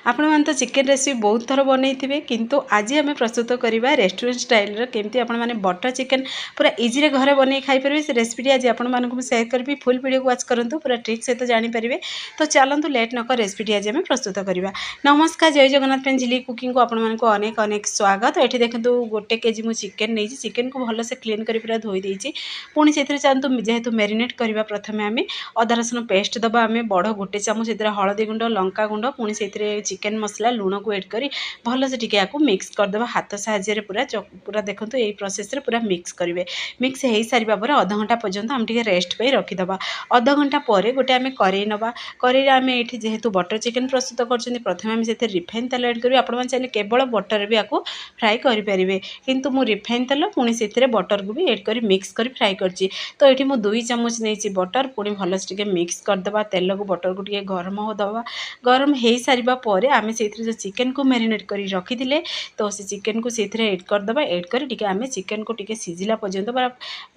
आपण मैंने तो चिकेन रेसिपी बहुत थर बनई किंतु आज आम प्रस्तुत करवा रेस्टोरेंट स्टाइल केमती आपण मैंने बटर चिकेन पूरा इजी घरे बन खाईपर से रेसिपी आज आपको सेयार करी फुल वीडियो वाच करूँ पूरा ट्रिक सहित जानीपारे। तो चलतु लेट नक रेसिपी आज आम प्रस्तुत करवा। नमस्कार, जय जगन्नाथ फ्रेंड झिली कुकिंग को आपको अनेक अनेक स्वागत। ये देखो गोटे केजी मुझे चिकेन नहीं चिकेन को भलसे क्लीन कर पूरा धोई देती पुणी से चाहतु जेहेतु मेरिनेट करवा प्रथम आम अदा रसुण पेस्ट दबा आम बड़ गोटे चामच से हलदी गुंड लंका गुंड पुणी से चिकेन मसला लुण को एड कर भलसे टिके या मिक्स करदे हाथ साहाय्य पूरा पूरा देखो यही प्रोसेस पूरा मिक्स करेंगे। मिक्स हो सारा पर अध घंटा पर्यंत आम टे रेस्ट पे रखीदे। अध घंटा पर गोटे आम करेई नवा करेई आम ये जेहेतु बटर चिकेन प्रस्तुत कर प्रथम आम से रिफाइन तेल एड करेंगे। आपण चाहिए केवल बटर भी आपको फ्राए करेंगे किंतु मु रिफाइन तेल पुणी से बटर को भी एड कर मिक्स कर फ्राए करची। तो ये मुझे 2 चामच नहीं बटर पुणी भलसे टिके मिक्स करदे तेल को बटर को टिके गरम होदबा। गरम हो सारा पर आम से जो चिकेन को मैरिनेट कर रखी थे तो से चिकेन को से एड करदे एड कर आम चिकेन को टिके सिझिला पर्यंत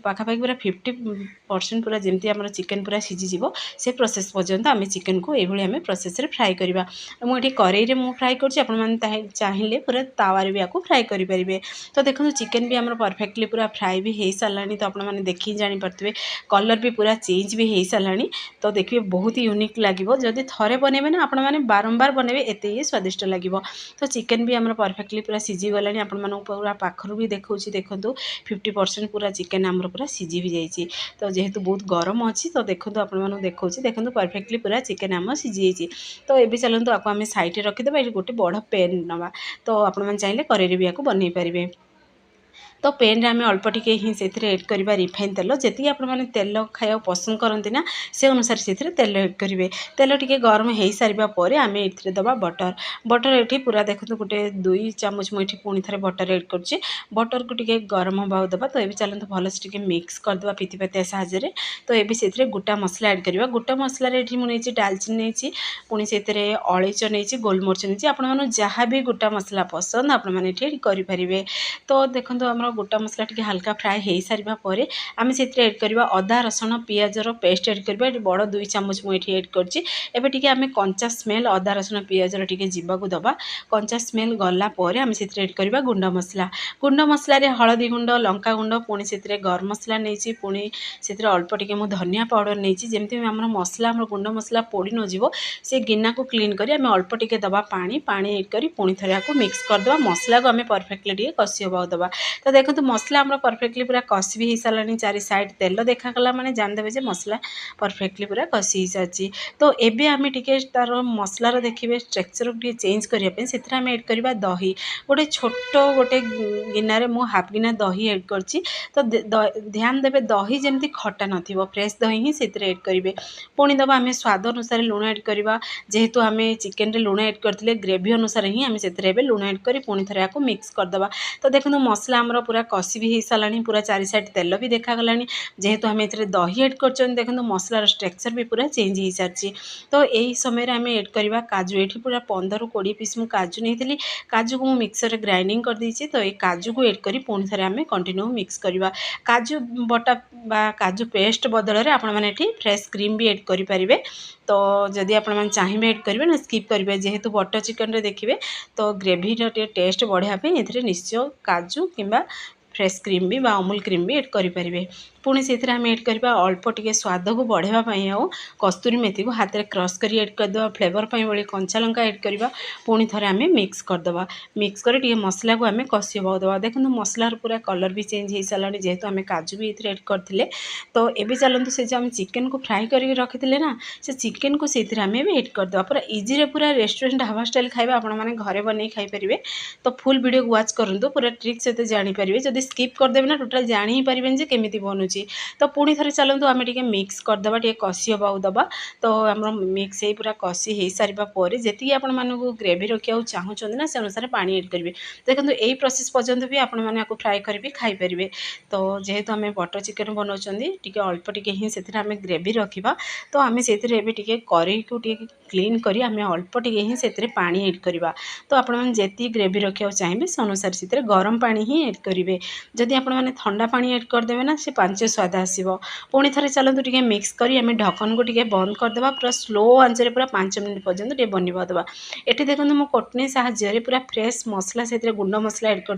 पाखापाखि पूरा 50% पूरा जमी आम चिकेन पूरा सिझीज से प्रोसेस पर्यंत आम चिकेन को ये आम प्रोसेस फ्राए करवा। मुझे करेई में फ्राए कर चाहिए पूरा तावारे भी आपको फ्राए करेंगे। तो देखो चिकेन भी आम परफेक्टली पूरा फ्राए भी हो सारा। तो आपने देखी जानीपे कलर भी पूरा चेंज भी हो सारा। तो देखिए बहुत ही यूनिक लगे जदि थे बनइबे ना आपण मैंने बारंबार बनइबे एत ही स्वादिष्ट लगे। तो चिकेन भी आम परफेक्टली पूरा सिझी गला आपण पूरा पाखर भी देखा देखो 50% पूरा चिकेन आमर पूरा सिझी भी जाइए। तो जेहेतु बहुत गरम अच्छी तो देखो आपको देखा देखो परफेक्टली पूरा चिकेन आम सिझी जाइए। तो ये चलते आपको आम साइड रखीदे। ये गोटे बड़ पेन नवा तो आपने चाहिए करेई भी आपको बनई पारे। तो पेन रे आम अल्प टिके ही से एड करवा रिफाइन तेल जी आपने तेल खाया पसंद करती ना से अनुसार से तेल एड करेंगे। तेल टिके गरम हो सारा पर आम ये दबा बटर बटर ये पूरा देखो गोटे 2 चामच मुझे पुणी थे बटर एड कर बटर को टिके गरम हवा दबा। तो ये चलते भलसे टिके मिक्स करदे पितिपातिया साहाଯ୍य। तो ये से गोटा मसला एड करवा। गोटा मसला मुझे डालचीनी नहीं पुणी से अलैच नहीं गोलमरिच नहीं आपन जहाँ भी गोटा मसला पसंद आपने करेंगे। तो देखो आम गोटा मसला टी हल्का फ्राए हो सारा पर आम से एड करवा अदा रसुण पियाजर पेस्ट एड करवा। बड़ 2 चामच मुझे एड कर आम कंचा स्मेल अदा रसुण पियाजर टी जावाक दबा। कंचा स्मेल गला आम से एड करवा गुंड मसला हलदी गुंड लंका गुंड पुणी से गरम मसला नहीं पुणी से अल्प टिके मु धनिया पाउडर नहीं जमी आम मसला आम गुंड मसला पोड़ी नजिव से गिना को क्लीन कर आम अल्प टिके दबा पानी एड कर पुणी थे आपको मिक्स करदे मसला को आम परफेक्टली टिके कषि हवा दबा। तो देखो मसला आम परफेक्टली पूरा कषि भी हो सारा। चारि साइड तेल देखागला मैंने जानदेवे मसला परफेक्टली पूरा कषि हो सारी। तो एबे आम टिके तार मसलार देखिए स्ट्रक्चर को चेंज करने से आम एड करवा दही गोटे छोट गोटे गिनारे मु हाफ गिना दही एड कर। तो ध्यान देवे दही जमी खटा न फ्रेश दही ही से एड करेंगे। पुणी दबा आम स्वाद अनुसार लुण एड करवा जेहेतु आम चिकेन रे लुण एड करते ग्रेवी अनुसार ही आम से लुण एड कर पुणी थे आपको मिक्स करदे। तो देखो मसला आमर पूरा कषि भी हो सारा पूरा चारि साइड तेल भी देखागला जेहेतु आम ये दही एड कर देखो मसलार स्ट्रक्चर भी पूरा चेंज हो सारी। तो यही समय आम एड करवा काजू ये पूरा 15-20 पीस मु काजू नहीं थी काजू को मिक्सर ग्राइंडिंग कर देछि। तो ये काजू को एड करी पुणी थे आम कंटिन्यू मिक्स करवा। काजू बटा बा काजू पेस्ट बदल में आपण मैंने फ्रेश क्रीम भी एड करेंगे। तो जदि आप चाहिए एड करेंगे ना स्किप करेंगे जेहेतु बटर चिकेन देखिए तो ग्रेवी टेस्ट बढ़ापी ये निश्चय काजू किंबा फ्रेश क्रीम भी अमूल क्रीम भी एड करेंगे। पुणी से आम एड करवा अल्प टिके स्वाद को बढ़ावाई आउ कस्तूरी मेथी को हाथ में क्रश कर एड करदे फ्लेवर भाई कंचा लंका एड करवा पुणी थे आम मिक्स करदे मिक्स कर मसला को आम कषि हवा दबा। देखो मसलार पूरा कलर भी चेंज हो सारा जेहेतु आम काजू भी ये एड करते। तो ये चलते से जो आम चिकेन को फ्राए करके रखी थे ना से चिकेन को से आम एड करदे पूरा इजी पूरा रेस्टोरेंट ढाबा स्टाइल खाଇବା आपने घरे बन खाईपारे। तो फुल वीडियो वाच करूँ पूरा ट्रिक सहित जानीपारे जब स्किप करदेवे ना टोटाल जानी ही पारे जे केमी बनूँ। तो पुणी थे चलते आम टे मिक्स करदे टे कषि हवा दबा। तो आम मिक्स हो पूरा कषि हो सारा पर जी आप ग्रेवी रखा चाहूँगी ना से अनुसार पानी एड करेंगे। देखो यही प्रोसेस पर्यंत भी आपको फ्राए कर खाईपारे। तो जेहेतु आम बटर चिकेन बनाऊँ टे अल्प टिके ही से ग्रेवी रखा तो आम से करेई को क्लीन करी आम अल्प टिके ही से पानी एड करवा। तो आपड़ी ग्रेवी रखा चाहिए से अनुसार से गरम पानी ही एड करेंगे। जदि आपने ठंडा पानी एड करदेवे ना से 5 स्वाद आसो। पुणी थे चलते टे मिक्स करी आम ढक्कन को टे बंद करदे पूरा स्लो आंचरे पूरा 5 मिनट पर्यंत टे बनवा। ये देखो मुझे कटनी साहाय्य पूरा फ्रेश मसला से गुंड मसला एड कर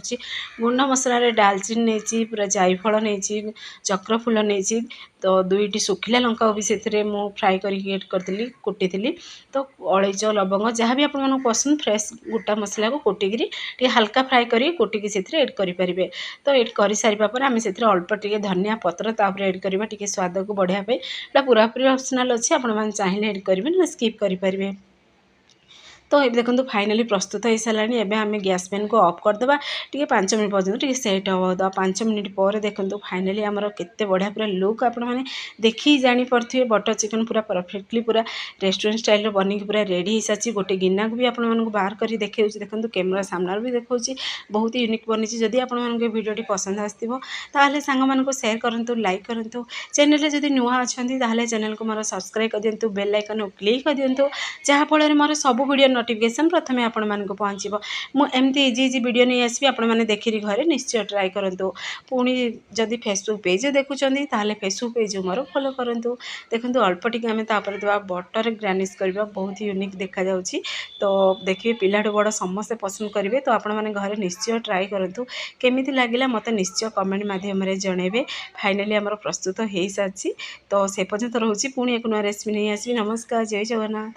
गुंड मसला डालचीन नहीं पूरा जायफल नहीं चक्रफूल नहीं तो 2टी सुखिला लंका भी से फ्राए करके एड करी कुटी तो अलैच लवंग जहाँ भी आपको पसंद फ्रेश गोटा मसला को कुटिकी हल्का फ्राए कर कुटिकी से एड करेंगे। तो एड कर सारापर आम से अल्प टे धनिया पत्र तापर एड करवा टे स्वाद को बढ़ाई पूरा पूरी ऑप्शनल अच्छे आपने चाहिए एड करेंगे ना स्किप करेंगे। तो ये देखो फाइनाली प्रस्तुत हो सारा एवं आम गैस फैन को ऑफ करदे टे 5 मिनट पर्यटन टे सेट हम तो 5 मिनट पर देखो फाइनाली आमर केते बढ़िया पूरा लुक आपने देखी जापे बटर चिकन पूरा परफेक्टली पूरा रेस्टोरेंट स्टाइल बन पूरा रेडी हो सारी गोटे गिना को भी आपको बाहर कर देखा देखो कैमेरा सामने भी देखा बहुत यूनिक बनी। जदि आपको भिडियो पसंद आसो सांग मानक सेयार करूँ लाइक करूँ चैनल जब नुआ अच्छा चैनल को मोर सब्सक्राइब कर दिंतु बेल आइकन क्लिक कर दिंतु जहाँफल मोर सब वीडियो नोटिफिकेशन प्रथम आपण मानक पहुँचो। मुझे इजी इजी वीडियो नहीं आसबि आपने देखिए घरे निश्चय ट्राए करूँ। पुणी जदि फेसबुक पेज देखुं ताहले फेसबुक पेज मोर फॉलो करूँ। देखो अल्प टिके आम तापर देवा बटर गार्निश करवा बहुत यूनिक देखा जाउछि। तो देखिए पिलाठू बड़ समस्ते पसंद करेंगे तो आपण मैंने घरे निश्चय ट्राए करूँ केमी लगे मत निश्चय कमेंट मध्यम जनइबे। फाइनाली आमर प्रस्तुत हो सारी तो से पर्यंत रोचे पुणी एक नया रेसिपी नहीं आसबि। नमस्कार जय जगन्नाथ।